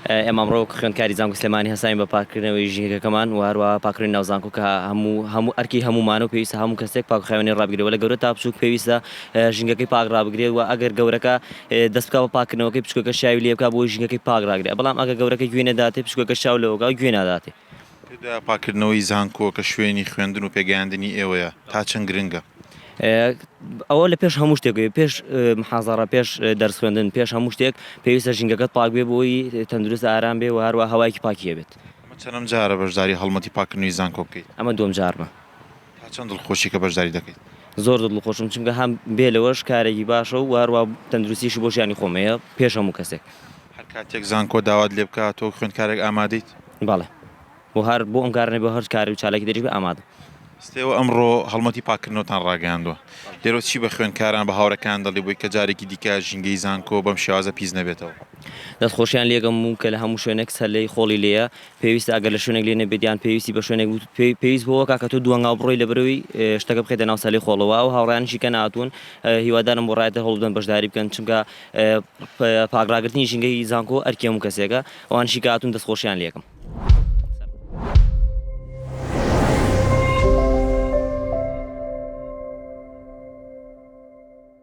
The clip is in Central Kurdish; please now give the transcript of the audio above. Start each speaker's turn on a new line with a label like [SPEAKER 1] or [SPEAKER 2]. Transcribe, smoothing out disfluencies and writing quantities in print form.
[SPEAKER 1] ئێمە ئەمڕۆ خوێندکاری زانکۆ سلێمانی هەساین بە پاکردنەوەی ژینگەکەمان و هەروە پاکردنی ناوزانکۆ کە هەموو ئەرکی هەمومانە و پێویستە هەموو کەسێک پاکخاوێنی ڕابگرێەوە لە گەورە تا بچووک پێویستە ژینگەکەی پاک ڕابگرێت و ئەگەر گەورەکە دەست بکە بە پاکردنەوەکەی بچکۆکە شاوی لێ بکە بۆی ژینگەکەی پاک ڕاگرێت بەڵام ئەگەر گەورەکە گوێ نەداتێ بچکۆکە شاو لەوەگا گوێ ناداتێ.
[SPEAKER 2] پاکردنەوەی زانکۆ کە شوێنی خوێندن و پێگەیاندنی ئێوەیە تا چەند گرنگە؟
[SPEAKER 1] ئەوە لە پێش هەموو شتێک پێش محازارە پێش دەرس خوێندن پێش هەموو شتێک پێویستە ژینگەکەت پاک بێ بۆی تەندروست ئارام بێ و هەروە هەوایکی پاکیە بێت.
[SPEAKER 2] چەندەم جارە بەشداری هەڵمەتی پاکردنەوەی زانکۆ بکەیت؟
[SPEAKER 1] ئەمە دووەم جارمە.
[SPEAKER 2] تا چەند دڵخۆشی کە بەشداری دەکەیت؟
[SPEAKER 1] زۆر دڵخۆشم چونکە هەم بێ لەوەش کارێکی باشە و هەروە تەندروستیشی بۆ ژیانی خۆمەیە پێش هەموو کەسێک.
[SPEAKER 2] هەر کاتێک زانکۆ داوات لێ بکات تۆ خوێندکارێک ئامادەیت؟
[SPEAKER 1] بەڵێ بۆ هەر بۆ ئەم کارانە بۆ هەر کاری و چالێکی دەری بێ ئامادە.
[SPEAKER 2] ئێوە ئەمڕۆ هەڵمەتی پاکردنەوەتان ڕاگەیاندووە لێرە چی بە خوێندکاران بە هاوڕەکان دەڵێ بۆی کە جارێکی دیکە ژینگەی زانکۆ بەم شێوازە پیس نەبێتەوە؟
[SPEAKER 1] دەستخۆشیان لێگەم و کە لە هەموو شوێنێک سەرلەی خۆڵی لێیە پێویستە ئەگەر لە شوێنێک لێ نەبێتیان پێویستی بە شوێنێک پێویست بۆەوە کاکە تۆ دووەنگاو بڕۆی لەبەرەوەی شتەکە بخێتە ناو سەرلەی خۆڵەوە و هاوڕیانشی کە ناتوون هیوادارم بۆ ڕایەتە هەوڵ بدەن بەشداری بکەن چونکە پاکڕاگرتنی ژینگەی زانکۆ ئەرکی هەموو کەسێکە ئەوانشی کە هاتوون دەستخۆشیان لێکم.